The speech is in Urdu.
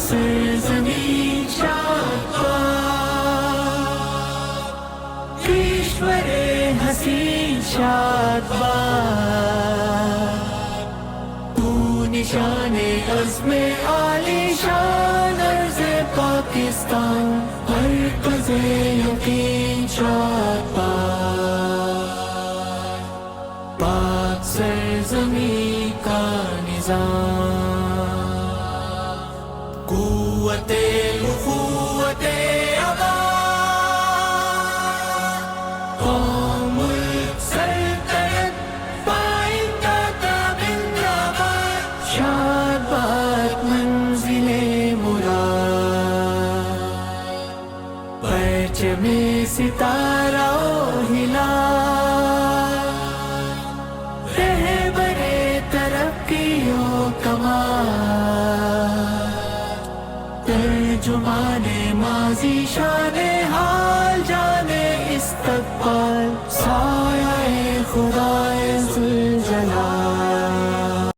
سرزمین ایشور حسین شادباد، تو نشان عزم عالی شان ارض پاکستان، مرکز یقین شادباد، پاک سرزمین کا نظام، قوت اخوت آباد، قوم السلطنت پائندہ زندہ باد، شادباد منزل مراد، پرچم ستارہ و ہلال، رہبر ترقی و کمال، ترجمان ماضی شان حال جان استقبال، سایہ خدا